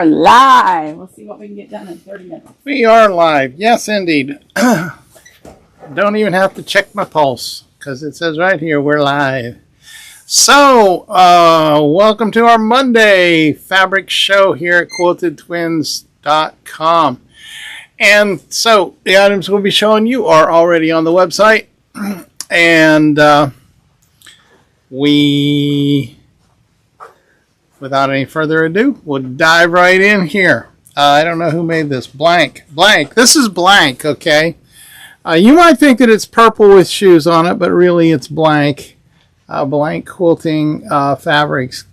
Live. We'll see what we can get done in 30 minutes. We are live. Yes, indeed. Don't even have to check my pulse because it says right here we're live. So, welcome to our Monday fabric show here at quiltedtwins.com. And so, the items we'll be showing you are already on the website. And without any further ado, we'll dive right in here. I don't know who made this. Blank. This is blank, okay? You might think that it's purple with shoes on it, but really it's blank. Blank Quilting Fabrics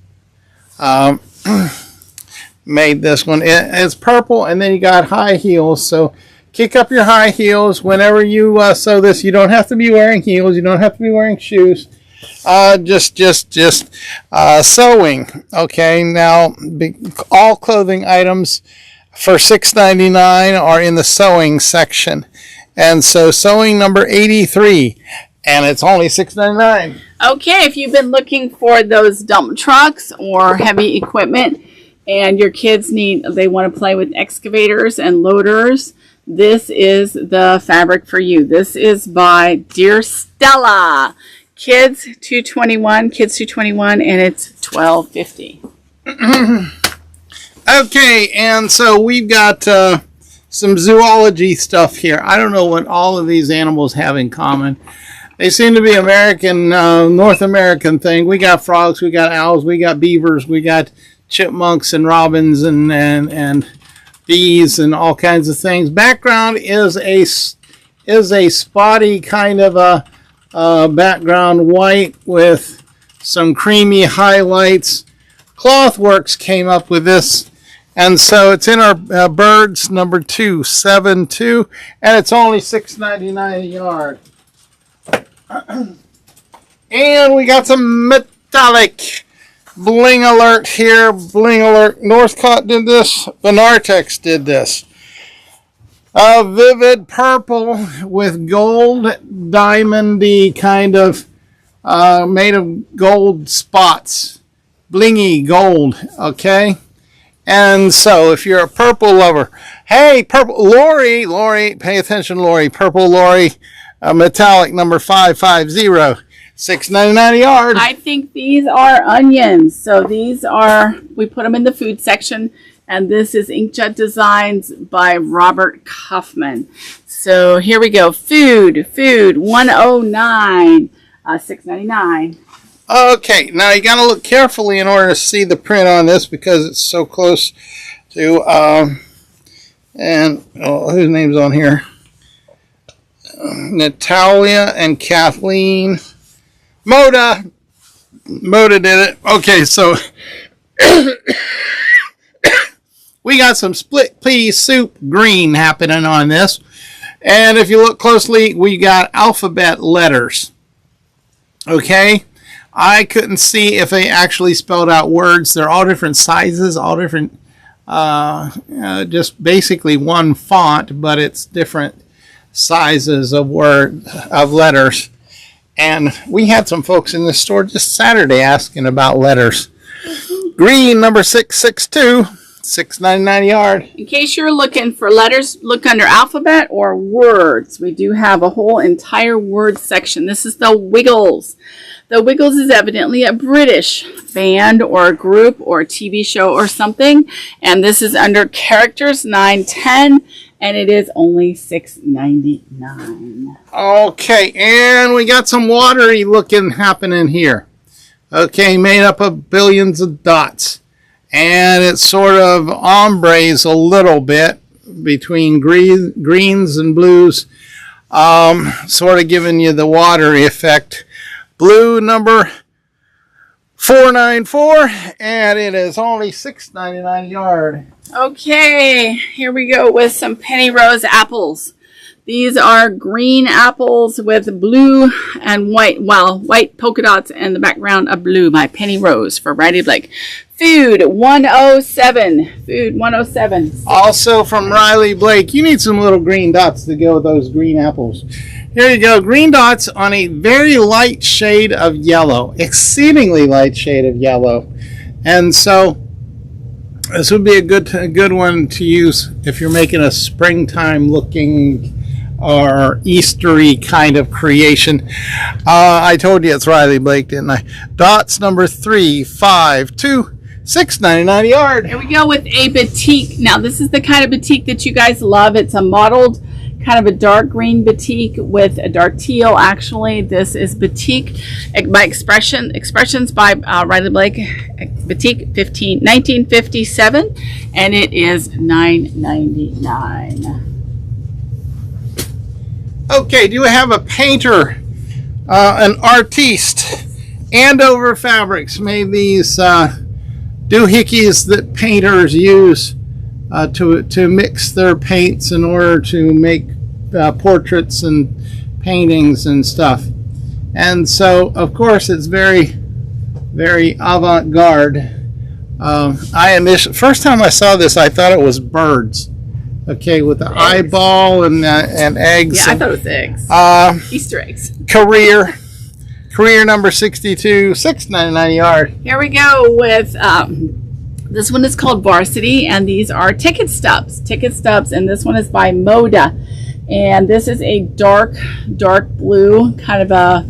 made this one. It's purple, and then you got high heels. So kick up your high heels whenever you sew this. You don't have to be wearing heels. You don't have to be wearing shoes. Just sewing. Okay, now all clothing items for $6.99 are in the sewing section, and so sewing number 83, and it's only $6.99. Okay, if you've been looking for those dump trucks or heavy equipment, and your kids they want to play with excavators and loaders, this is the fabric for you. This is by Dear Stella. Kids 221, and it's $12.50. Okay, and so we've got some zoology stuff here. I don't know what all of these animals have in common. They seem to be American, North American thing. We got frogs, we got owls, we got beavers, we got chipmunks and robins and bees and all kinds of things. Background is a spotty kind of a background, white with some creamy highlights. Clothworks came up with this, and so it's in our birds number 272, and it's only $6.99 a yard. And we got some metallic bling alert here. Bling alert. Northcott did this. Benartex did this. A vivid purple with gold diamondy kind of made of gold spots. Blingy gold, okay? And so if you're a purple lover, hey, purple, Lori, pay attention, Lori. Purple Lori, metallic number 550, $6.99 a yard. I think these are onions. So these are, we put them in the food section. And this is Inkjet Designs by Robert Kaufman. So here we go. Food, 109, $6.99. Okay, now you got to look carefully in order to see the print on this because it's so close to, whose name's on here? Natalia and Kathleen. Moda did it. Okay, so we got some split pea soup green happening on this. And if you look closely, we got alphabet letters. Okay? I couldn't see if they actually spelled out words. They're all different sizes, all different, just basically one font, but it's different sizes of letters. And we had some folks in the store just Saturday asking about letters. Green number 662. $6.99 a yard. In case you're looking for letters, look under alphabet or words. We do have a whole entire word section. This is the Wiggles. The Wiggles is evidently a British band or a group or a TV show or something. And this is under characters 910, and it is only $6.99. Okay, and we got some watery looking happening here. Okay, made up of billions of dots. And it sort of ombres a little bit between greens and blues, sort of giving you the watery effect. Blue number 494, and it is only $6.99 a yard. Okay, here we go with some penny rose apples. These are green apples with blue and white, white polka dots and the background of blue by Penny Rose for Riley Blake. Food 107. Also from Riley Blake. You need some little green dots to go with those green apples. Here you go. Green dots on a very light shade of yellow. Exceedingly light shade of yellow. And so This would be a good one to use if you're making a springtime looking or Eastery kind of creation. I told you it's Riley Blake, didn't I? Dots number 3, 5, 2, 6.99 a yard. Here we go with a batik. Now this is the kind of batik that you guys love. It's a mottled kind of a dark green batik with a dark teal. Actually, this is batik by Expressions by Riley Blake. Batik 1957, and it is $9.99. Okay, do we have a painter, an artiste? Andover Fabrics made these doohickeys that painters use to mix their paints in order to make portraits and paintings and stuff. And so, of course, it's very, very avant-garde. First time I saw this, I thought it was birds. Okay, with the eyeball and eggs. Yeah, I thought it was eggs. Easter eggs. Career number 62, $6.99 a yard. Here we go with this one is called Varsity, and these are ticket stubs, and this one is by Moda, and this is a dark blue, kind of a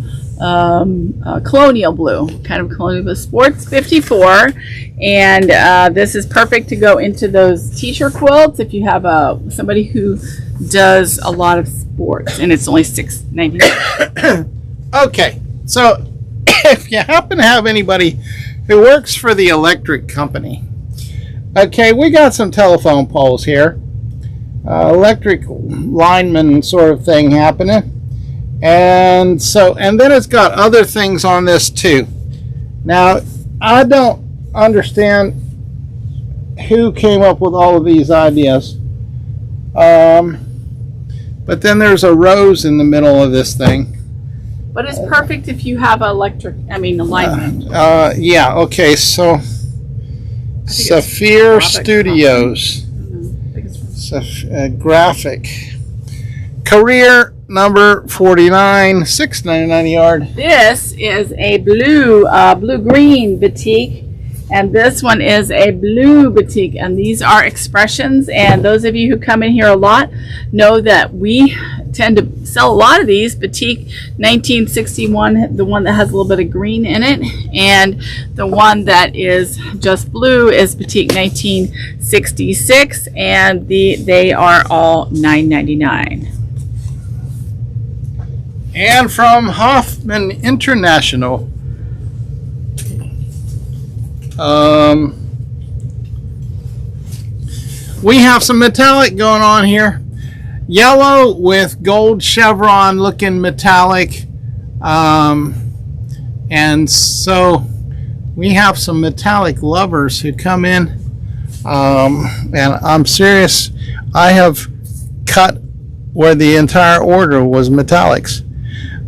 colonial blue, sports 54, and this is perfect to go into those t-shirt quilts if you have somebody who does a lot of sports, and it's only $6.99. Okay, so if you happen to have anybody who works for the electric company, okay, we got some telephone poles here, electric lineman sort of thing happening. And then it's got other things on this too. Now, I don't understand who came up with all of these ideas. But then there's a rose in the middle of this thing. But it's perfect if you have a lineman. Yeah, okay, so Saphir Studios. Graphic. Career number 49, $6.99 a yard. This is a blue-green batik, and this one is a blue batik, and these are Expressions. And those of you who come in here a lot know that we tend to sell a lot of these. Batik 1961, the one that has a little bit of green in it, and the one that is just blue is Batik 1966, and they are all $9.99. And from Hoffman International, we have some metallic going on here. Yellow with gold chevron looking metallic. And so we have some metallic lovers who come in. And I'm serious, I have cut where the entire order was metallics.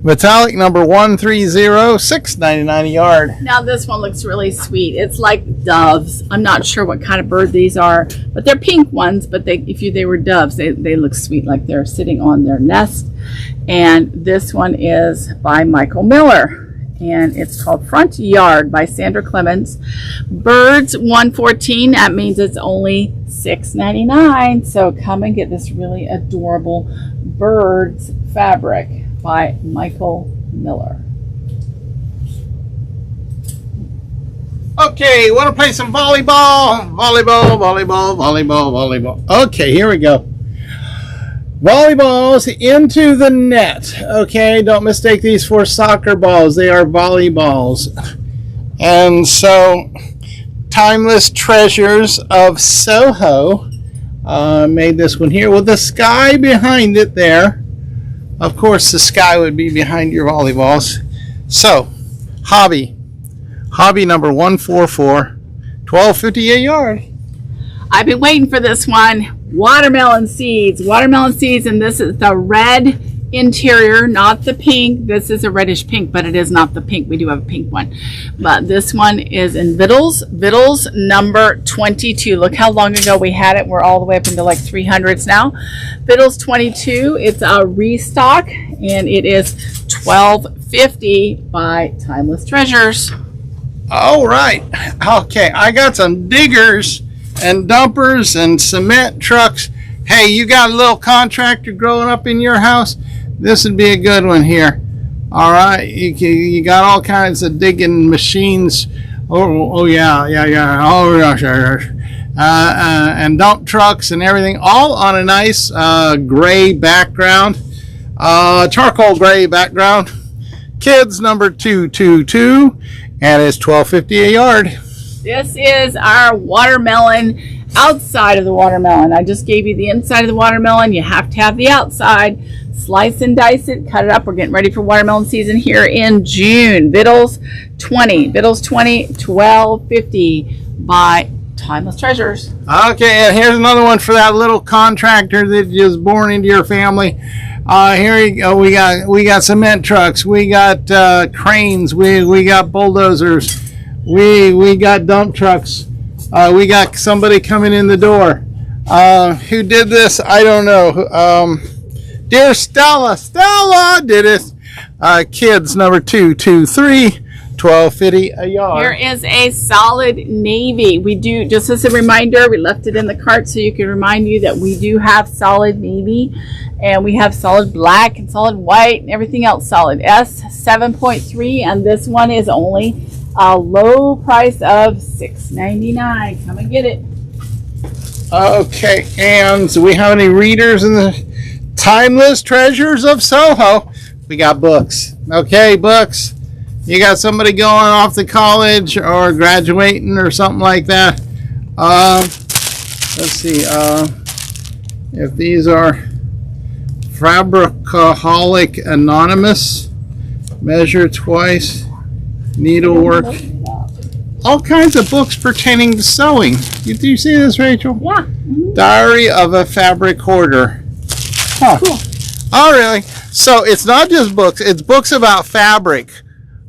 Metallic number 130, $6.99 a yard. Now this one looks really sweet. It's like doves. I'm not sure what kind of bird these are, but they're pink ones. But if they were doves, they look sweet, like they're sitting on their nest. And this one is by Michael Miller, and it's called Front Yard by Sandra Clemens. Birds 114. That means it's only $6.99. So come and get this really adorable birds fabric by Michael Miller. Okay, want to play some volleyball? Volleyball. Okay, here we go. Volleyballs into the net. Okay, don't mistake these for soccer balls. They are volleyballs. And so, Timeless Treasures of Soho made this one here with the sky behind it there. Of course, the sky would be behind your volleyballs. So, hobby number 144, $12.50 a yard. I've been waiting for this one. Watermelon seeds, and this is the red interior, not the pink. This is a reddish pink, but it is not the pink. We do have a pink one, but this one is in Vittles number 22. Look how long ago we had it. We're all the way up into like 300s now. Vittles 22. It's a restock, and it is $12.50 by Timeless Treasures. All right. Okay, I got some diggers and dumpers and cement trucks. Hey, you got a little contractor growing up in your house? This would be a good one here. All right, you got all kinds of digging machines. Oh yeah. Oh yeah. And dump trucks and everything, all on a nice gray background, charcoal gray background. Kids number 222, and it's $12.50 a yard. This is our watermelon. Outside of the watermelon, I just gave you the inside of the watermelon. You have to have the outside. Slice and dice it, cut it up. We're getting ready for watermelon season here in June. Vittles 20, $12.50 by Timeless Treasures. Okay, and here's another one for that little contractor that is born into your family. Here you go. We got cement trucks. We got cranes. We got bulldozers. We got dump trucks. We got somebody coming in the door. Who did this? I don't know. Dear Stella did it. Kids number 223, $12.50 a yard. Here is a solid navy. We do, just as a reminder, we left it in the cart so you can remind you that we do have solid navy, and we have solid black and solid white and everything else solid. S 7.3, and this one is only a low price of $6.99. Come and get it. Okay, and do we have any readers in the Timeless Treasures of Soho? We got books. Okay, books. You got somebody going off to college or graduating or something like that. Let's see. If these are Fabricaholic Anonymous, Measure Twice, Needlework, all kinds of books pertaining to sewing. Do you see this, Rachel? Yeah. Diary of a Fabric Hoarder. Huh. Cool. Oh, really? So it's not just books, it's books about fabric.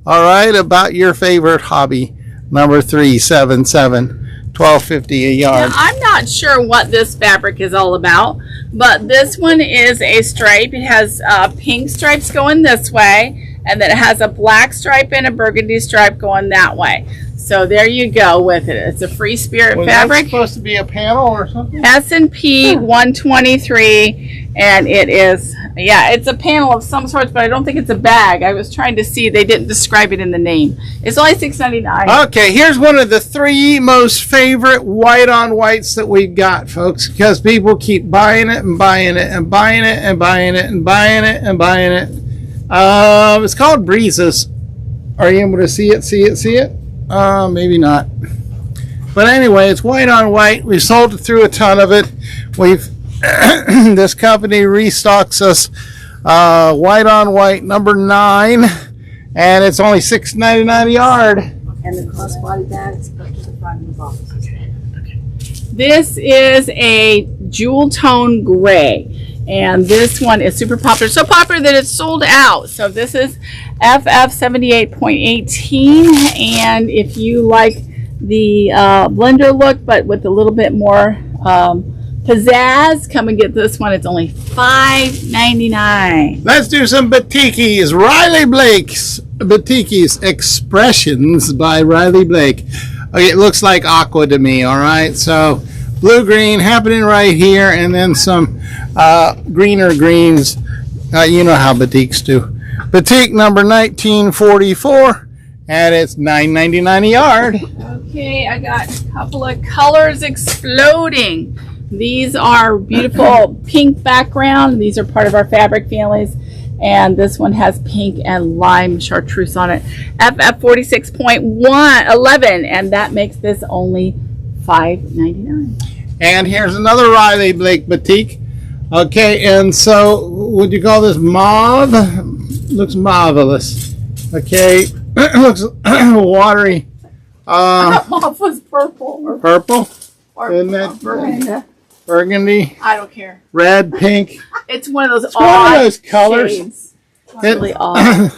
All right, about your favorite hobby. Number 377, $12.50 a yard. Now, I'm not sure what this fabric is all about, but this one is a stripe. It has pink stripes going this way, and then it has a black stripe and a burgundy stripe going that way. So there you go with it. It's a Free Spirit fabric. That supposed to be a panel or something? S&P 123, and it is, yeah, it's a panel of some sorts, but I don't think it's a bag. I was trying to see. They didn't describe it in the name. It's only $6.99. Okay, here's one of the 3 most favorite white-on-whites that we've got, folks, because people keep buying it and buying it and buying it and buying it and buying it and buying it. It's called Breezes. Are you able to see it? See it? Maybe not. But anyway, it's white on white. We've sold it through a ton of it. We've this company restocks us white on white number 9, and it's only $6.99 a yard. And the crossbody bags go to the front of the box. This is a jewel tone gray. And this one is super popular. So popular that it's sold out. So this is FF 78.18. And if you like the blender look, but with a little bit more pizzazz, come and get this one. It's only $5.99. Let's do some batiks. Riley Blake's Batiks Expressions by Riley Blake. Okay, it looks like aqua to me, all right? So blue-green happening right here, and then some greener greens. You know how batiks do. Batik number 1944, and it's $9.99 a yard. Okay, I got a couple of colors exploding. These are beautiful pink background. These are part of our fabric families. And this one has pink and lime chartreuse on it. FF 46.11, and that makes this only $5.99. And here's another Riley Blake batik. Okay, and so would you call this mauve? Looks marvelous. Okay, looks watery. I thought mauve was purple. Or Purple? Isn't that burgundy? Burgundy? I don't care. Red, pink? It's one of those One odd of those colors. shades. It's really odd.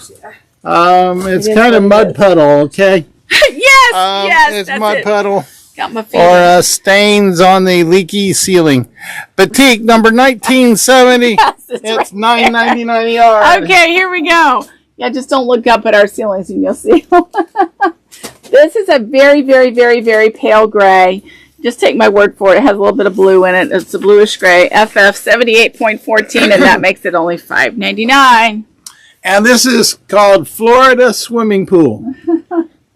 It's kind of mud puddle, okay? yes, it's that's mud it. puddle. Got my feeling. Or stains on the leaky ceiling. Batik number 1970. Yes, It's $9.99 a yard. Okay, here we go. Yeah, just don't look up at our ceilings and you'll see. This is a very, very, very, very pale gray. Just take my word for it. It has a little bit of blue in it. It's a bluish gray. FF 78.14, and that makes it only $5.99. And this is called Florida Swimming Pool.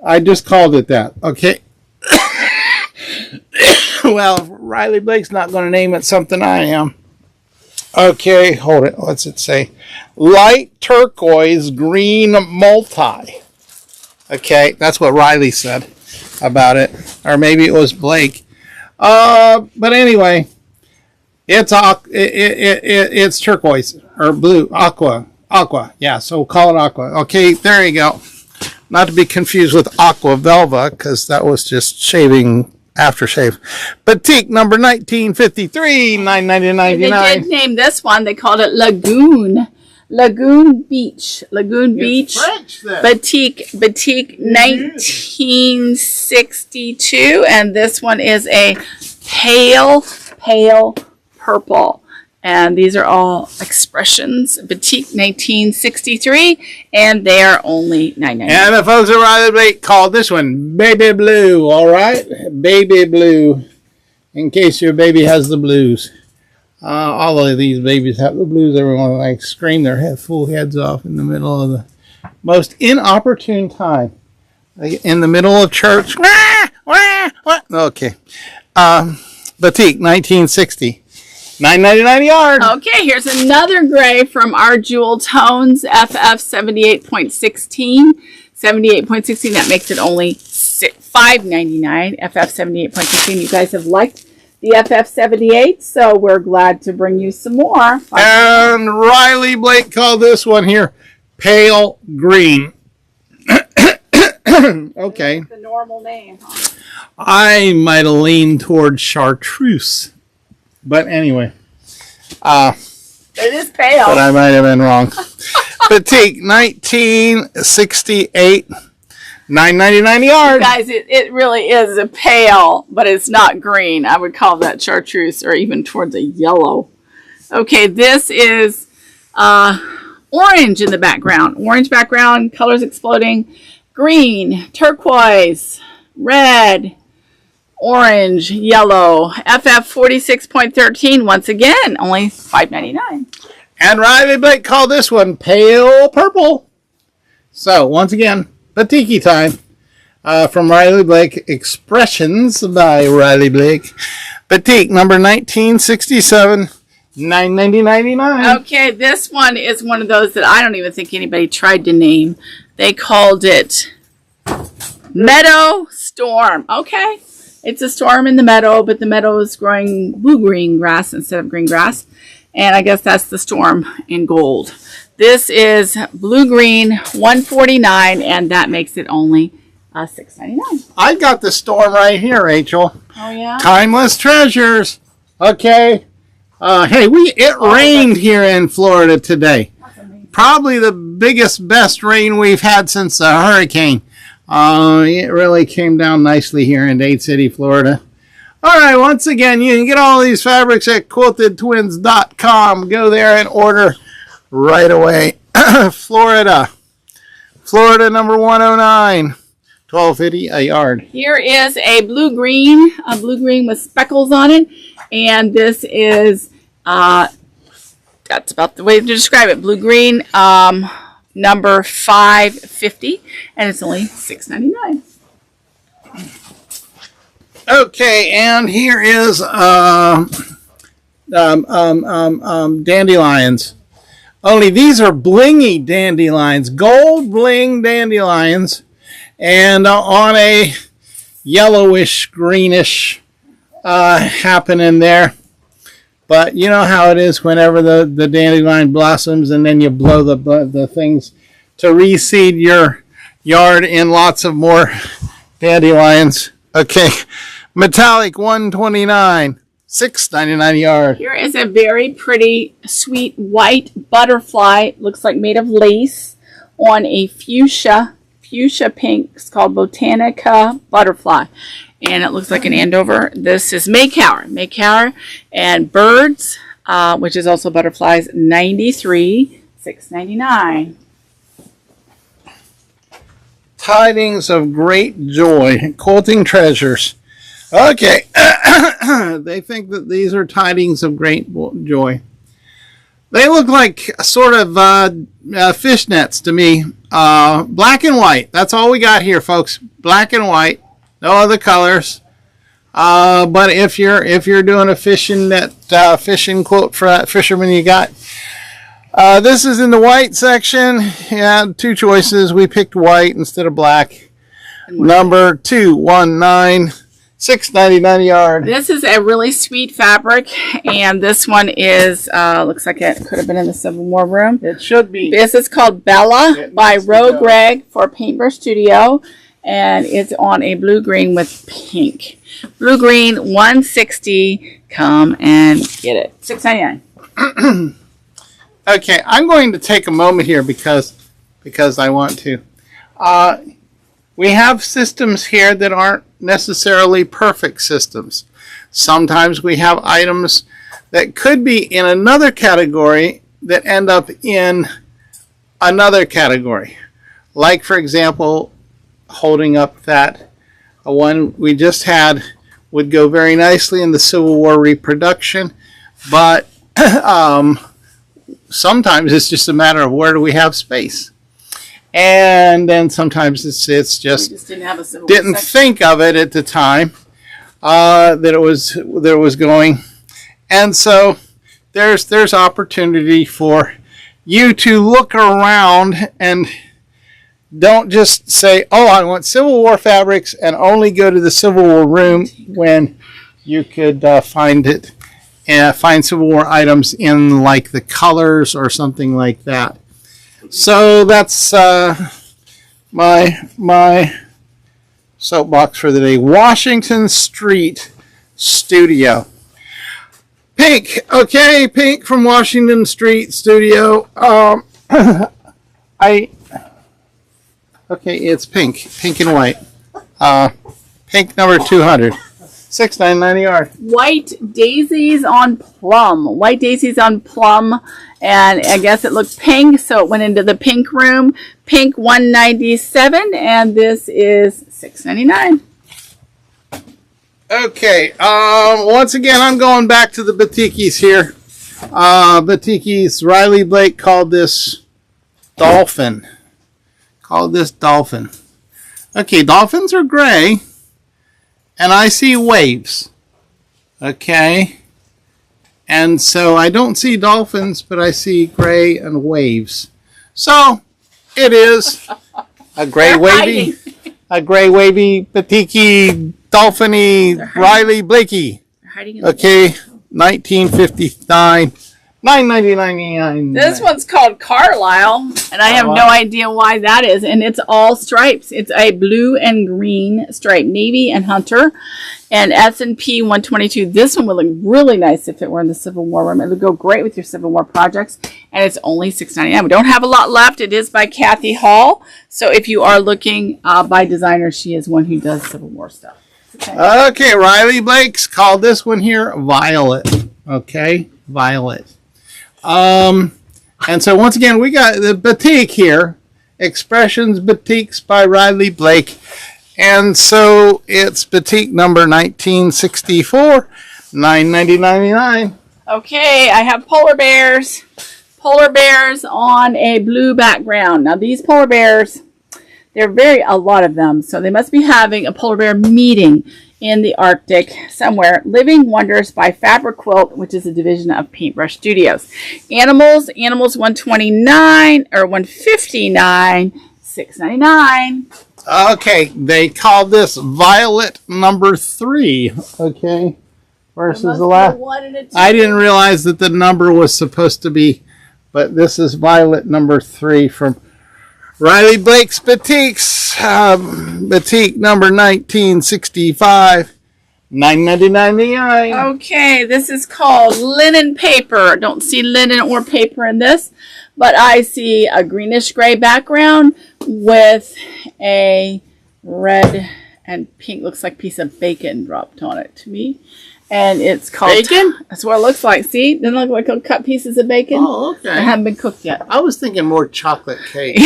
I just called it that. Okay. Well, Riley Blake's not going to name it something I am. Okay, hold it. What's it say? Light turquoise green multi. Okay, that's what Riley said about it. Or maybe it was Blake. But anyway, it's turquoise or blue, aqua. Yeah, so we'll call it aqua. Okay, there you go. Not to be confused with Aqua Velva, because that was just shaving aftershave. Batik number 1953, $9.99.99. They did name this one. They called it Lagoon. Lagoon Beach. Lagoon Beach. French, then. Batik 1962. And this one is a pale purple. And these are all expressions. Batik 1963. And they are only $9.99. And the folks at Riley Blake called this one Baby Blue, all right? Baby Blue. In case your baby has the blues. All of these babies have the blues. Everyone like scream their full heads off in the middle of the most inopportune time. Like in the middle of church. Wah, wah, wah. Okay. Batik 1960. $9.99 a yard. Okay, here's another gray from our Jewel Tones, FF 78.16. 78.16, that makes it only $5.99. FF 78.16. You guys have liked the FF 78, so we're glad to bring you some more. And Riley Blake called this one here pale green. Okay. The normal name, huh? I might have leaned towards chartreuse. But anyway. It is pale. But I might have been wrong. Batik 1968. $9.99 a yard. Guys, it really is a pale, but it's not green. I would call that chartreuse or even towards a yellow. Okay, this is orange in the background. Orange background, colors exploding. Green, turquoise, red, orange, yellow. FF 46.13, once again, only $5.99. And Riley Blake called this one pale purple. So, once again, Batiki time from Riley Blake. Expressions by Riley Blake. Batik number 1967, $9.99.99. Okay, this one is one of those that I don't even think anybody tried to name. They called it Meadow Storm. Okay, it's a storm in the meadow, but the meadow is growing blue-green grass instead of green grass. And I guess that's the storm in gold. This is blue-green, $149, and that makes it only $6.99. I got the storm right here, Rachel. Oh, yeah? Timeless treasures. Okay. Hey, it rained here in Florida today. Probably the biggest, best rain we've had since the hurricane. It really came down nicely here in Dade City, Florida. All right, once again, you can get all these fabrics at quiltedtwins.com. Go there and order right away. Florida number 109, $12.50 a yard. Here is a blue-green with speckles on it. And this is, that's about the way to describe it, blue-green, number 550, and it's only $6.99. Okay, and here is dandelions. Only these are blingy dandelions, gold bling dandelions, and on a yellowish, greenish happening there. But you know how it is whenever the dandelion blossoms and then you blow the things to reseed your yard in lots of more dandelions. Okay, metallic 129, $6.99 a yard. Here is a very pretty, sweet white butterfly. Looks like made of lace on a fuchsia pink. It's called Botanica butterfly. And it looks like an Andover. This is Maycower. And birds, which is also butterflies, $93, $6.99. Tidings of great joy, quilting treasures. Okay. They think that these are tidings of great joy. They look like sort of fishnets to me. Black and white. That's all we got here, folks. Black and white. No other colors. But if you're doing a fishing net, fishing quote for that fisherman you got, this is in the white section. Yeah, two choices. We picked white instead of black. Number 219, $6.99 a yard. This is a really sweet fabric, and this one is looks like it could have been in the Civil War room. It should be. This is called Bella by Ro Greg for Paintbrush Studio, and it's on a blue green with pink. Blue green, $160. Come and get it. $6.99. Okay, I'm going to take a moment here because I want to. We have systems here that aren't necessarily perfect systems. Sometimes we have items that could be in another category that end up in another category. Like, for example, holding up that one we just had would go very nicely in the Civil War reproduction, but sometimes it's just a matter of where do we have space. And then sometimes it's just didn't think of it at the time that it was going, and so there's opportunity for you to look around and don't just say, oh, I want Civil War fabrics and only go to the Civil War room when you could find Civil War items in like the colors or something like that. So that's my soapbox for the day. Washington Street Studio. Pink. Okay, Pink from Washington Street Studio. Okay, it's pink. Pink and white. Pink number 200. $6.99 a yard. White daisies on plum. White daisies on plum. And I guess it looked pink, so it went into the pink room. Pink $197, and this is $6.99. Okay. Once again, I'm going back to the batikis here. Batikis. Riley Blake called this dolphin. Okay, dolphins are gray, and I see waves. Okay. And so I don't see dolphins, but I see gray and waves. So it is a gray wavy batiki, dolphiny, Riley Blakey. Okay, 1959, $9.99. This one's called Carlisle, and I have no idea why that is. And it's all stripes. It's a blue and green stripe, navy and hunter, and S&P 122. This one would look really nice if it were in the Civil War room. It would go great with your Civil War projects, and it's only $6.99. We don't have a lot left. It is by Kathy Hall. So if you are looking by designer, she is one who does Civil War stuff. Okay, Riley Blake's called this one here Violet. Okay, Violet. And so once again, we got the batik here, Expressions Batiks by Riley Blake. And so it's batik number 1964, $9.99. Okay, I have polar bears. Polar bears on a blue background. Now these polar bears, there are a lot of them, so they must be having a polar bear meeting in the Arctic somewhere. Living Wonders by Fabric Quilt, which is a division of Paintbrush Studios. Animals 129 or 159, $6.99. Okay, they call this Violet number 3. Okay, versus the last. I didn't realize that the number was supposed to be, but this is Violet number 3 from Riley Blake's Batiks. Batik number 1965, $9.99. Okay, this is called Linen Paper. Don't see linen or paper in this, but I see a greenish gray background with a red and pink, looks like piece of bacon dropped on it to me. And it's called bacon? That's what it looks like. See? Doesn't it look like cut pieces of bacon? Oh, okay. They haven't been cooked yet. I was thinking more chocolate cake.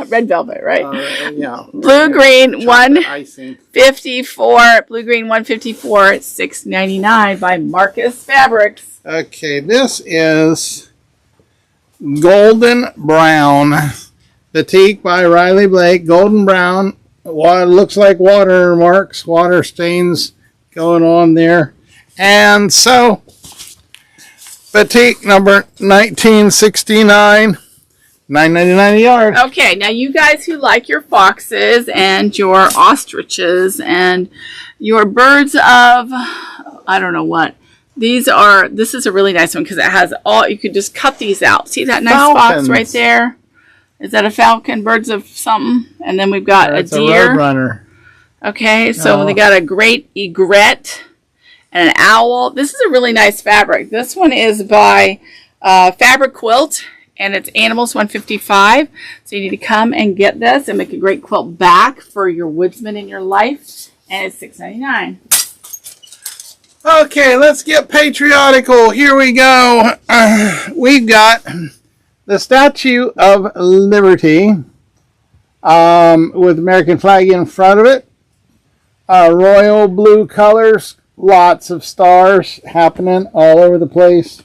Red velvet, right? Yeah. Blue green Chocolate icing. 154. Blue green 154. $6.99 by Marcus Fabrics. Okay, this is Golden Brown. Batik by Riley Blake. Golden Brown. What looks like watermarks, water stains going on there. And so, Batik number 1969. $9.99 a yard. Okay, now you guys who like your foxes and your ostriches and your birds of, I don't know what. This is a really nice one because it has all, you could just cut these out. See that nice Falcons. fox right there? Is that a falcon? Birds of something? And then we've got That's a deer. A roadrunner. Okay, so they got a great egret and an owl. This is a really nice fabric. This one is by Fabric Quilt. And it's Animals 155. So you need to come and get this and make a great quilt back for your woodsman in your life. And it's $6.99. Okay, let's get patriotical. Here we go. We've got the Statue of Liberty with American flag in front of it. Royal blue colors. Lots of stars happening all over the place.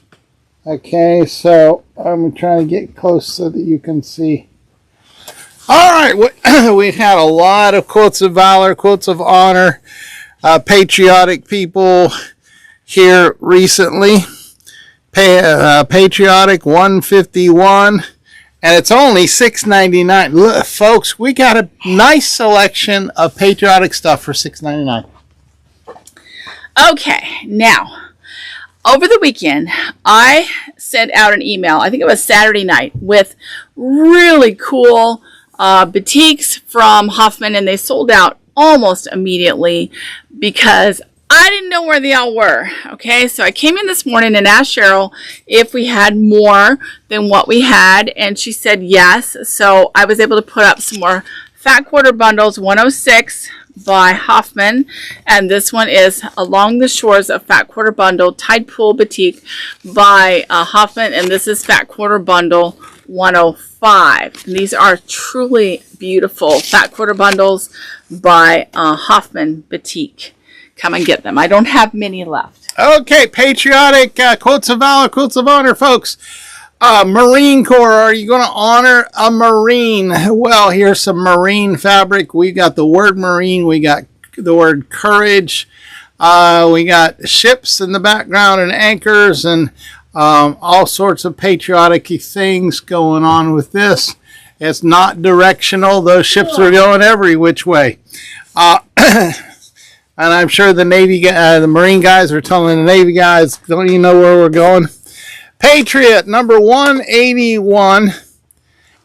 Okay, so I'm trying to get close so that you can see. All right, we've had a lot of quotes of valor, quotes of honor, patriotic people here recently. Patriotic 151, and it's only $6.99. Look, folks, we got a nice selection of patriotic stuff for $6.99. Okay, now, over the weekend, I sent out an email, I think it was Saturday night, with really cool batiks from Hoffman, and they sold out almost immediately because I didn't know where they all were. Okay, so I came in this morning and asked Cheryl if we had more than what we had, and she said yes. So I was able to put up some more Fat Quarter Bundles 106 by Hoffman, and this one is Along the Shores of Fat Quarter Bundle Tide Pool Batik by Hoffman, and this is Fat Quarter Bundle 105. And these are truly beautiful Fat Quarter Bundles by Hoffman Batik. Come and get them. I don't have many left. Okay, patriotic quotes of valor, quotes of honor, folks. Marine Corps, are you going to honor a Marine? Well, here's some Marine fabric. We got the word Marine. We got the word courage. We got ships in the background and anchors and all sorts of patriotic things going on with this. It's not directional. Those ships are going every which way. And I'm sure the the Marine guys are telling the Navy guys, don't you know where we're going? Patriot, number 181.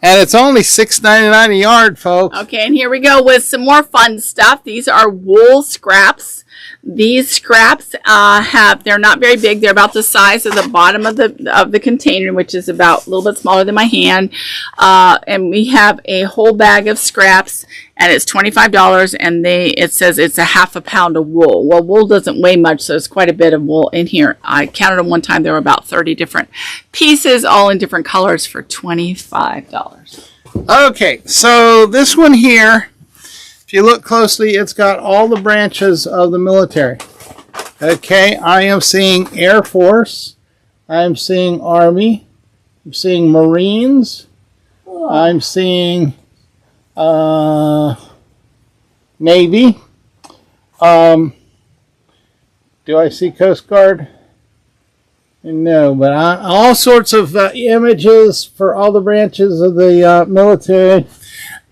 And it's only $6.99 a yard, folks. Okay, and here we go with some more fun stuff. These are wool scraps. These scraps they're not very big. They're about the size of the bottom of the container, which is about a little bit smaller than my hand. And we have a whole bag of scraps, and it's $25. And it says it's a half a pound of wool. Well, wool doesn't weigh much, so it's quite a bit of wool in here. I counted them one time. There were about 30 different pieces, all in different colors, for $25. Okay, so this one here, if you look closely, it's got all the branches of the military. Okay, I am seeing Air Force. I'm seeing Army. I'm seeing Marines. I'm seeing Navy. Do I see Coast Guard? No, but all sorts of images for all the branches of the military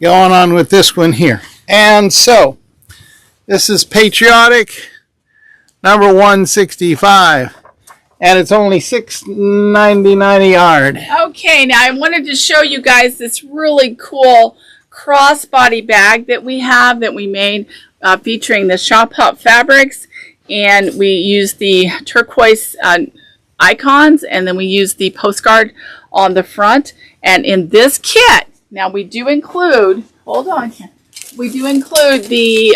going on with this one here. And so, this is patriotic, number 165. And it's only $6.99 a yard. Okay, now I wanted to show you guys this really cool crossbody bag that we have that we made featuring the Shop Hop fabrics. And we used the turquoise icons, and then we used the postcard on the front. And in this kit, now we do include, hold on, we do include the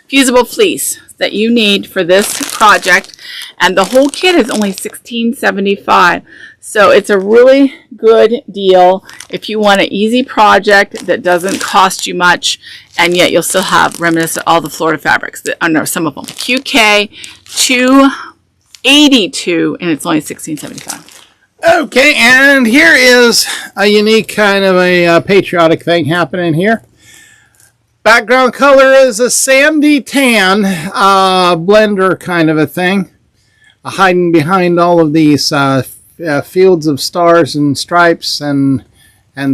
fusible fleece that you need for this project, and the whole kit is only $16.75. So it's a really good deal if you want an easy project that doesn't cost you much, and yet you'll still have remnants of all the Florida fabrics. No, some of them. QK 282, and it's only $16.75. Okay, and here is a unique kind of a patriotic thing happening here. Background color is a sandy tan blender kind of a thing, hiding behind all of these fields of stars and stripes and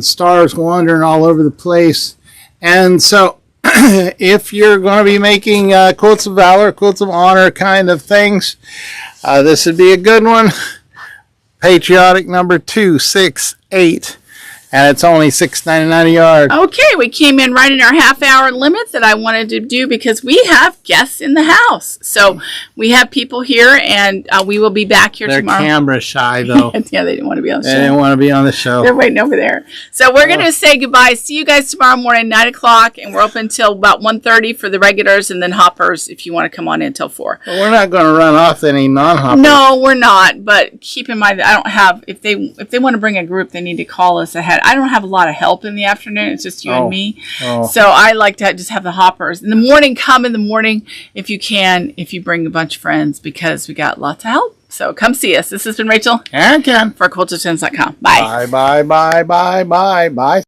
stars wandering all over the place. And so if you're going to be making quilts of valor, quilts of honor kind of things, this would be a good one. Patriotic number 268. And it's only $6.99 a yard. Okay, we came in right in our half-hour limit that I wanted to do because we have guests in the house. So we have people here, and we will be back here tomorrow. They're camera shy, though. Yeah, they didn't want to be on the show. They didn't want to be on the show. They're waiting over there. So we're going to say goodbye. See you guys tomorrow morning, 9 o'clock, and we're open until about 1:30 for the regulars, and then hoppers if you want to come on in until 4. But we're not going to run off any non-hoppers. No, we're not. But keep in mind that I don't have. If they want to bring a group, they need to call us ahead. I don't have a lot of help in the afternoon. It's just you and me. So I like to just have the hoppers in the morning. Come in the morning if you can. If you bring a bunch of friends, because we got lots of help. So come see us. This has been Rachel And Ken. for QuiltedTrends.com. Bye. Bye, bye, bye, bye, bye, bye.